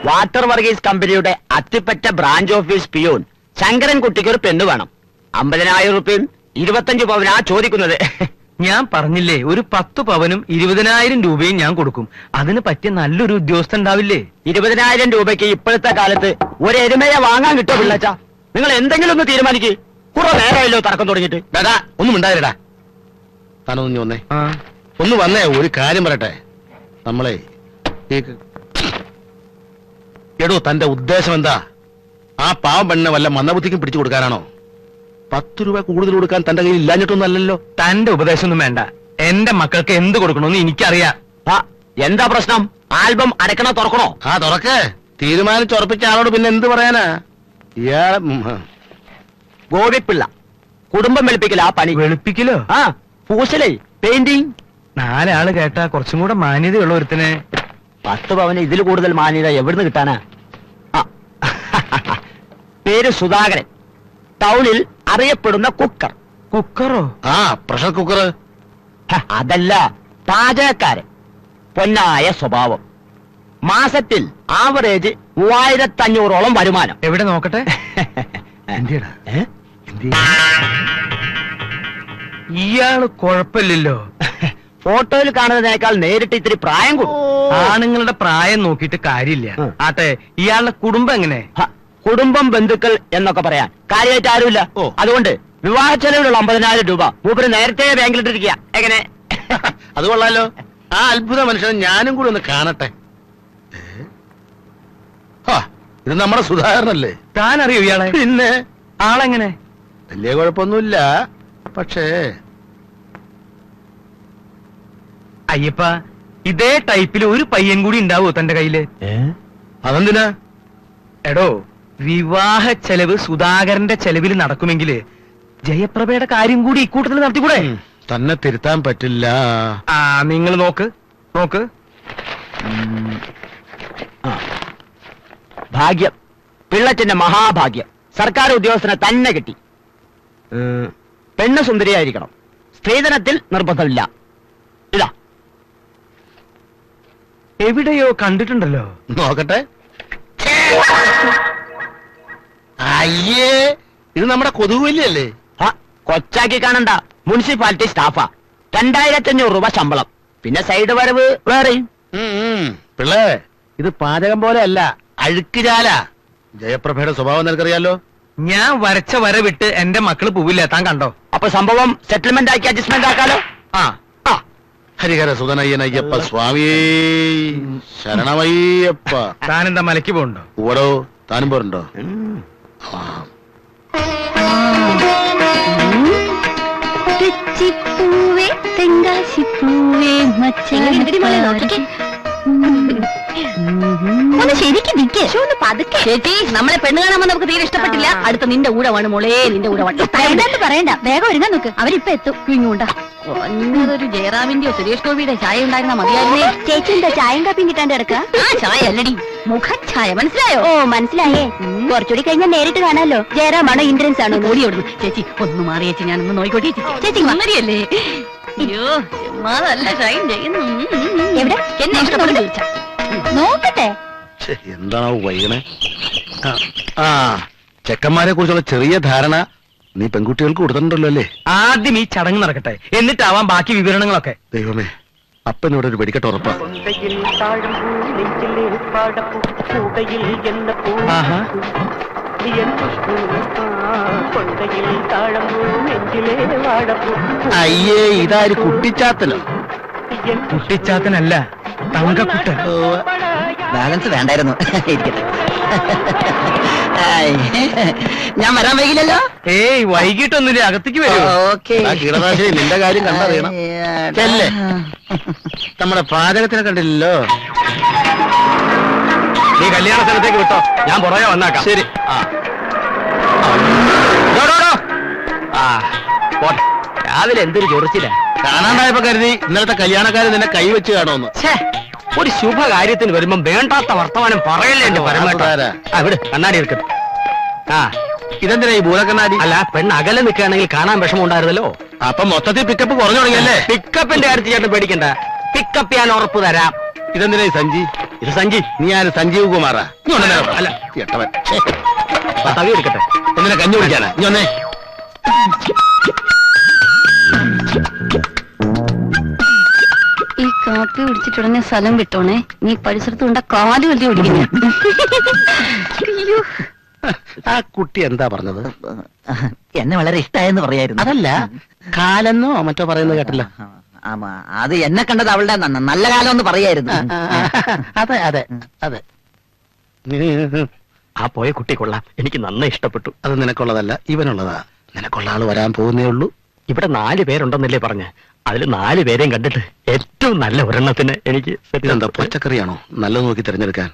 Water Varghese കമ്പനിയുടെ Athippatta branch office peon ശങ്കരൻകുട്ടിക്ക് ഒരു പെണ്ണ് വേണം. 50,000 രൂപയും 25 പവനാ ചോദിക്കുന്നത്. ഞാൻ പറഞ്ഞില്ലേ, ഒരു 10 പവനും 20,000 രൂപയും ഞാൻ കൊടുക്കും. അതിന് പറ്റിയ നല്ലൊരു ഉദ്യോഗസ്ഥൻ ഉണ്ടാവില്ലേ? 20,000 രൂപയ്ക്ക് ഇപ്പോഴത്തെ കാലത്ത് ഒരു എരുമയെ വാങ്ങാൻ കിട്ടുമോ പിള്ളച്ച? നിങ്ങൾ എന്തെങ്കിലും ഒന്ന് തീരുമാനിക്ക്. കുറെ നേരമല്ലോ തർക്കം തുടങ്ങിയിട്ട്. ഡാ ഒന്നും ഉണ്ടായിരടാ. താനൊന്നു വന്നേ, ഒന്ന് വന്നേ. ഒരു കാര്യം പറയട്ടെ. നമ്മളെ എടോ, തന്റെ ഉദ്ദേശം എന്താ? ആ പാവം പെണ്ണിനെ വല്ല മന്ദബുദ്ധിക്കും പിടിച്ചു കൊടുക്കാനാണോ? 10 രൂപ കൂടുതൽ കൊടുക്കാൻ തന്റെ കയ്യിൽ ഇല്ലാഞ്ഞിട്ടൊന്നും അല്ലല്ലോ. തന്റെ ഉപദേശമൊന്നും വേണ്ട. എന്റെ മക്കൾക്ക് എന്ത് കൊടുക്കണമെന്ന് എനിക്കറിയാം. എന്താ പ്രശ്നം? ആൽബം അടക്കണോ തുറക്കണോ? തുറക്കേ. തീരുമാനിച്ചുറപ്പിച്ച ആളോട് പിന്നെ എന്ത് പറയാനാ? ഇയാളെ ഗോപിപ്പിള്ള കുടുംബം വെളുപ്പിക്കല. ആ പണി വെളുപ്പിക്കലോ? പൂശലേ, പെയിന്റിങ്. 4 ആള് കേട്ടാ കുറച്ചും കൂടെ മാന്യതയുള്ള ഒരുത്തനെ. 10 പവന് ഇതിൽ കൂടുതൽ മാന്യത എവിടുന്ന് കിട്ടാനാ? പേര് സുധാകരൻ. ടൗണിൽ അറിയപ്പെടുന്ന കുക്കർ. കുക്കറോ? Pressure cooker. അതല്ല, പാചകക്കാരൻ. പൊന്നായ സ്വഭാവം. മാസത്തിൽ ആവറേജ് 3500ഓളം വരുമാനം. എവിടെ നോക്കട്ടെ? ഇയാള് കുഴപ്പമില്ലല്ലോ. ഫോട്ടോയിൽ കാണുന്നതിനേക്കാൾ നേരിട്ട് ഇത്തിരി പ്രായം കൂടും. ആണുങ്ങളുടെ പ്രായം നോക്കിയിട്ട് കാര്യമില്ല. ആട്ടെ, ഇയാളുടെ കുടുംബം എങ്ങനെ? കുടുംബം, ബന്ധുക്കൾ എന്നൊക്കെ പറയാൻ കാര്യമായിട്ട് ആരുമില്ല. അതുകൊണ്ട് വിവാഹ ചെലവിലുള്ള 50,000 രൂപ മൂപ്പര് നേരത്തെ ബാങ്കിലിട്ടിരിക്കുക. എങ്ങനെ? അത് കൊള്ളാലോ. ആ അത്ഭുത മനുഷ്യനെ ഞാനും കൂടി ഒന്ന് കാണട്ടെ. ഇത് നമ്മുടെ സുധാകരനല്ലേ? താൻ അറിയോ ഇയാളെ? പിന്നെ ആളെങ്ങനെ? വലിയ കുഴപ്പമൊന്നുമില്ല. പക്ഷേ അയ്യപ്പ, ഇതേ ടൈപ്പിൽ ഒരു പയ്യൻ കൂടി ഉണ്ടാവോ തന്റെ കയ്യില്? അതെന്തിനാ? എടോ, വിവാഹ ചെലവ് സുധാകരന്റെ ചെലവിൽ നടക്കുമെങ്കില് ജയപ്രഭയുടെ കാര്യം കൂടി ഇക്കൂട്ടത്തിൽ നടത്തിക്കൂടെ? തന്നെ തിരുത്താൻ പറ്റില്ല. നിങ്ങൾ നോക്ക്. ഭാഗ്യം, പിള്ളച്ചന്റെ മഹാഭാഗ്യം. സർക്കാർ ഉദ്യോഗസ്ഥനെ തന്നെ കിട്ടി. പെണ്ണ് സുന്ദരിയായിരിക്കണം. സ്ത്രീധനത്തിൽ നിർബന്ധമില്ല. ഇതാ. എവിടെയോ കണ്ടിട്ടുണ്ടല്ലോ. നോക്കട്ടെ. അയ്യേ, ഇത് നമ്മുടെ കൊതുകുവല്ലിയല്ലേ? കൊച്ചാക്കി കാണണ്ട. മുനിസിപ്പാലിറ്റി സ്റ്റാഫാ. 2500 രൂപ ശമ്പളം. പിന്നെ സൈഡ് വരവ് വേറെയും. പിള്ളേ, ഇത് പാചകം പോലെ അല്ല, അഴുക്കുചാല. ജയപ്രഭയുടെ സ്വഭാവം നിനക്കറിയാലോ. ഞാൻ വരച്ച വര വിട്ട് എന്റെ മക്കള് പോവില്ല. താൻ കണ്ടോ? അപ്പൊ സംഭവം സെറ്റിൽമെന്റ് ആക്കി അഡ്ജസ്റ്റ്മെന്റ് ആക്കാലോ. ഹരിഹര സുധനയ്യനയ്യപ്പ സ്വാമിയേ ശരണമയ്യപ്പ. താനെന്താ മലയ്ക്ക് പോണ്ടോ? ഓടോ, താനും പോരുണ്ടോ? തെച്ചിപ്പൂവേ തെങ്കാശിപ്പൂവേ ഒന്ന് ശരിക്കും നിൽക്കേ. ചേച്ചി, നമ്മളെ പെണ്ണ് കാണാൻ നമുക്ക് തീരെ ഇഷ്ടപ്പെട്ടില്ല. അടുത്ത നിന്റെ ഊഴമാണ് മോളെ, നിന്റെ ഊഴമാണ്. പറയണ്ട, വേഗം ഒരുങ്ങാൻ നോക്ക്. അവരിപ്പോ എത്തും. ഇങ്ങോട്ടാ കുറഞ്ഞതൊരു ജയറാമിന്റെയോ സുരേഷ് ഗോപിയുടെ ചായ ഉണ്ടായിരുന്ന മതിയായിരുന്നേ. ചേച്ചി എന്താ ചായയും കാപ്പിയും കിട്ടാണ്ട് കിടക്കുക? ചായ അല്ലടി, മുഖഛായ. മനസ്സിലായോ? ഓ, മനസ്സിലായേ. കുറച്ചുകൂടി കഴിഞ്ഞാൽ നേരിട്ട് കാണാമല്ലോ. ജയറാമാണോ ഇൻഷുറൻസ് ആണോ? ഓടി ഓടുന്നു. ചേച്ചി ഒന്ന് മാറി ചേച്ചി, ഞാനൊന്ന് നോയിക്കോട്ടെ. ചേച്ചി മറിയല്ലേ? അയ്യോ, ചുമ്മാതല്ല ഷൈൻ ചെയ്യുന്നു. എവിടെ എന്നെ ഇഷ്ടപ്പെടുന്നു നോക്കട്ടെ. എന്താണോ വൈകണേ? ചെക്കന്മാരെ കുറിച്ചുള്ള ചെറിയ ധാരണ നീ പെൺകുട്ടികൾക്ക് കൊടുത്തിട്ടുണ്ടല്ലോ അല്ലേ? ആദ്യം ഈ ചടങ്ങ് നടക്കട്ടെ, എന്നിട്ടാവാം ബാക്കി വിവരണങ്ങളൊക്കെ. ദൈവമേ, അപ്പനോട് ഒരു വെടിക്കെട്ട് ഉറപ്പാ. അയ്യേ, ഇതാര് കുട്ടിച്ചാത്തനോ? കുട്ടിച്ചാത്തനല്ല, തങ്കക്കുട്ടൻ. ബാലൻസ് വേണ്ടായിരുന്നു. ഞാൻ വരാൻ വൈകില്ലല്ലോ. ഏയ്, വൈകിട്ടൊന്നുമില്ല, അകത്തേക്ക് വരും. കീടനാശിനി, നിന്റെ കാര്യം കണ്ടറിയണം. നമ്മുടെ പാചകത്തിനെ കണ്ടില്ലല്ലോ. നീ കല്യാണ സ്ഥലത്തേക്ക് വിട്ടോ, ഞാൻ പുറകെ വന്നാക്കാം. ശരി. രാവിലെ എന്തൊരു ചൊറിച്ചില്ല. കാണാണ്ടായപ്പോ കരുതി ഇന്നലത്തെ കല്യാണക്കാരൻ നിന്നെ കൈവച്ച് കാണുമെന്ന്. ഒരു ശുഭകാര്യത്തിന് വരുമ്പോ വേണ്ടാത്ത വർത്തമാനം പറയല്ലേ എന്റെ പരമാവധി. അവിടെ കണ്ണാടി എടുക്കുന്നു. ഇതെന്തിനാ ഈ ഭൂതക്കണ്ണാടി? അല്ല, പെണ്ണ് അകലെ നിൽക്കുകയാണെങ്കിൽ കാണാൻ വിഷമം ഉണ്ടായിരുന്നല്ലോ. അപ്പൊ മൊത്തത്തിൽ പിക്കപ്പ് കുറഞ്ഞു തുടങ്ങിയല്ലേ? പിക്കപ്പിന്റെ കാര്യത്തിൽ ചേട്ടൻ പേടിക്കണ്ട. പിക്കപ്പ് ഞാൻ ഉറപ്പ് തരാം. ഇതെന്തിനാ ഈ സഞ്ചി? ഇത് സഞ്ജി. നീ ആര് സഞ്ജീവ് കുമാറാ? നീ ഉണ്ടല്ലോ. അല്ല. എട്ടവൻ. തവി എടുക്കട്ടെ. എന്തിനാ കഞ്ഞി കുടിക്കാനാ? നീ ഒന്നേ. ഈ കാപ്പി കുടിച്ചിട്ടുടനെ സ്ഥലം വിട്ടോണേ. നീ പരിസരത്ത് കൊണ്ട കാല് വലിയ ഓടിക്കുന്നു. അയ്യോ, ആ കുട്ടി എന്താ പറഞ്ഞത്? എന്നെ വളരെ ഇഷ്ടായെന്ന് പറയായിരുന്നു. അതല്ല, കാലെന്നോ മറ്റോ പറയുന്നത് കേട്ടല്ലോ. അത് എന്നെ കണ്ടത് അവളുടെ നല്ല കാലം എന്ന് പറയായിരുന്നു. അതെ അതെ അതെ. ആ പോയ കുട്ടി കൊള്ളാം. എനിക്ക് നന്നായി ഇഷ്ടപ്പെട്ടു. അത് നിനക്കുള്ളതല്ല, ഇവനുള്ളതാ. നിനക്കുള്ള ആള് വരാൻ പോകുന്നേ ഉള്ളൂ. ഇവിടെ 4 പേരുണ്ടെന്നല്ലേ പറഞ്ഞ്. അതിൽ 4 പേരെയും കണ്ടിട്ട് ഏറ്റവും നല്ല ഒരെണ്ണത്തിന് എനിക്ക് ഇതെന്താ പച്ചക്കറിയാണോ? നല്ലത് നോക്കി തിരഞ്ഞെടുക്കാൻ.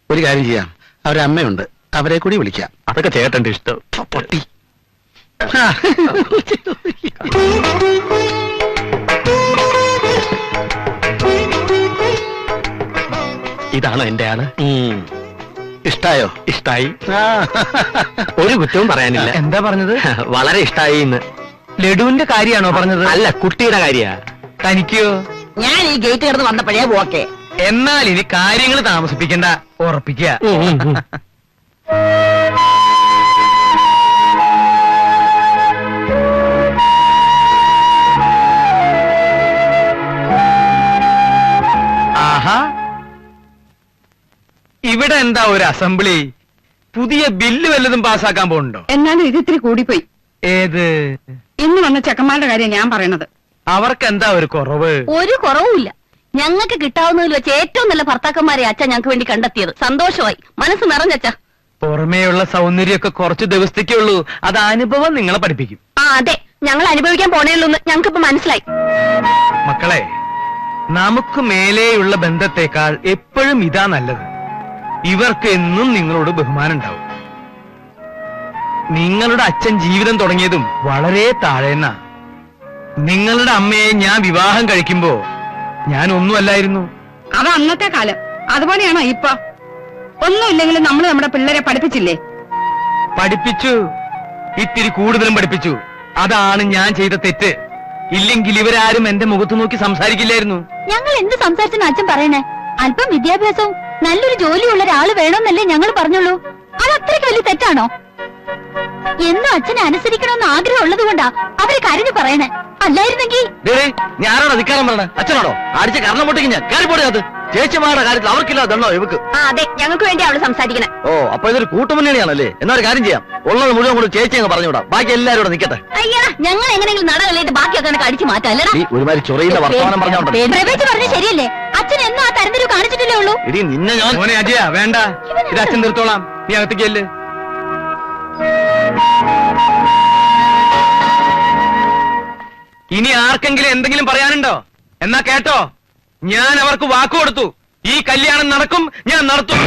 ഒരു കാര്യം ചെയ്യാം, അവരെ അമ്മയുണ്ട്, അവരെ കൂടി വിളിക്കാം. അതൊക്കെ ചേട്ടന്റെ ഇഷ്ടം. പൊട്ടി. ഇതാണോ എന്റെ ആള്? ഇഷ്ടായോ? ഇഷ്ടായി. ഒരു കുറ്റവും പറയാനില്ല. എന്താ പറഞ്ഞത്? വളരെ ഇഷ്ടായി എന്ന്. ലഡുവിന്റെ കാര്യമാണോ പറഞ്ഞത്? അല്ല, കുട്ടിയുടെ കാര്യ. തനിക്കോ? ഞാൻ ഈ ഗേറ്റ് കിടന്ന് വന്നപ്പോഴേ ഓക്കെ. എന്നാൽ ഇനി കാര്യങ്ങൾ താമസിപ്പിക്കണ്ട, ഉറപ്പിക്കുക. ആഹാ, ഇവിടെ എന്താ ഒരു അസംബ്ലി? പുതിയ ബില്ല് വല്ലതും പാസ്സാക്കാൻ പോകുന്നുണ്ടോ? എന്നാലും ഇത് ഇത്തിരി കൂടിപ്പോയി. ഏത്? ഇന്ന് വന്ന ചെക്കന്മാരുടെ കാര്യം ഞാൻ പറയണത്. അവർക്ക് എന്താ ഒരു കുറവ്? ഒരു കുറവുമില്ല. ഞങ്ങൾക്ക് കിട്ടാവുന്നതിൽ വെച്ച് ഏറ്റവും നല്ല ഭർത്താക്കന്മാരെ അച്ഛൻ ഞങ്ങൾക്ക് വേണ്ടി കണ്ടെത്തിയത്. സന്തോഷമായി, മനസ്സ് നിറഞ്ഞച്ച. പുറമേയുള്ള സൗന്ദര്യമൊക്കെ കുറച്ച് ദിവസത്തേക്കേ ഉള്ളൂ. അത് അനുഭവം നിങ്ങളെ പഠിപ്പിക്കും. ആ അതെ, ഞങ്ങൾ അനുഭവിക്കാൻ പോണേയുള്ളൂ എന്ന് ഞങ്ങൾക്കിപ്പോ മനസ്സിലായി. മക്കളെ, നമുക്ക് മേലെയുള്ള ബന്ധത്തെക്കാൾ എപ്പോഴും ഇതാ നല്ലത്. ഇവർക്ക് എന്നും നിങ്ങളോട് ബഹുമാനം ഉണ്ടാവും. നിങ്ങളുടെ അച്ഛൻ ജീവിതം തുടങ്ങിയതും വളരെ താഴേന്ന. നിങ്ങളുടെ അമ്മയെ ഞാൻ വിവാഹം കഴിക്കുമ്പോ ഞാൻ ഒന്നുമല്ലായിരുന്നു. അത് അന്നത്തെ കാലം. അതുപോലെയാണോ ഇപ്പൊ? ഒന്നുമില്ലെങ്കിലും നമ്മൾ നമ്മുടെ പിള്ളേരെ പഠിപ്പിച്ചില്ലേ? പഠിപ്പിച്ചു, ഇത്തിരി കൂടുതലും പഠിപ്പിച്ചു. അതാണ് ഞാൻ ചെയ്ത തെറ്റ്. ഇല്ലെങ്കിൽ ഇവരാരും എന്റെ മുഖത്ത് നോക്കി സംസാരിക്കില്ലായിരുന്നു. ഞങ്ങൾ എന്ത് സംസാരിച്ചെന്ന് അച്ഛൻ പറയണേ? അല്പം വിദ്യാഭ്യാസവും നല്ലൊരു ജോലിയുള്ള ഒരാള് വേണമെന്നല്ലേ ഞങ്ങൾ പറഞ്ഞുള്ളൂ. അത് അത്രയ്ക്ക് വലിയ തെറ്റാണോ? എന്നും അച്ഛനെ അനുസരിക്കണമെന്ന് ആഗ്രഹം ഉള്ളത് കൊണ്ടാ അവര് കരഞ്ഞു പറയണേ. അല്ലായിരുന്നെങ്കിൽ ഞാനാണോ ധിക്കാരം പറഞ്ഞത്? അച്ഛനാണോ? അടിച്ച കരണം പൊട്ടിക്ക് ഞാൻ കയറിപ്പോടെ. അത് ചേച്ചിമാരുടെ കാര്യത്തിൽ അവർക്കില്ലാതെണ്ണോ ഇവക്ക്? ആ അതെ, ഞങ്ങൾക്ക് വേണ്ടി അവള് സംസാരിക്കണേ. ഓ, അപ്പൊ ഇതൊരു കൂട്ടുമുന്നണിയാണല്ലേ? എന്നാ ഒരു കാര്യം ചെയ്യാം, ഉള്ളത് മുഴുവൻ കൂടെ ചേച്ചി അങ്ങ് പറഞ്ഞുവിടാം. ബാക്കി എല്ലാവരും ഇവിടെ നിൽക്കട്ടെ. അയ്യാ, ഞങ്ങൾ എങ്ങനെയെങ്കിലും നടകളിലേക്ക് ബാക്കിയൊക്കെ കണക്ക് അടിച്ചു മാറ്റാം. അല്ലടാ, ഈ ഒരുമാതിരി ചൊറയില്ല വർത്തമാനം പറഞ്ഞോണ്ട്. പ്രവേശിച്ച് പറഞ്ഞ ശരിയല്ലേ? അച്ഛൻ എന്നും ആ തരംതിരിവ് കാണിച്ചിട്ടില്ലേ ഉള്ളൂ. ഇടി നിന്നെ ഞാൻ. മോനെ അജയ, വേണ്ട, ഇത് അച്ഛൻ നിർത്തോളാം. നീ അകത്തേക്കല്ലേ. ഇനി ആർക്കെങ്കിലും എന്തെങ്കിലും പറയാനുണ്ടോ? എന്നാ കേട്ടോ, ഞാൻ അവർക്ക് വാക്കു കൊടുത്തു. ഈ കല്യാണം നടക്കും, ഞാൻ നടത്തും.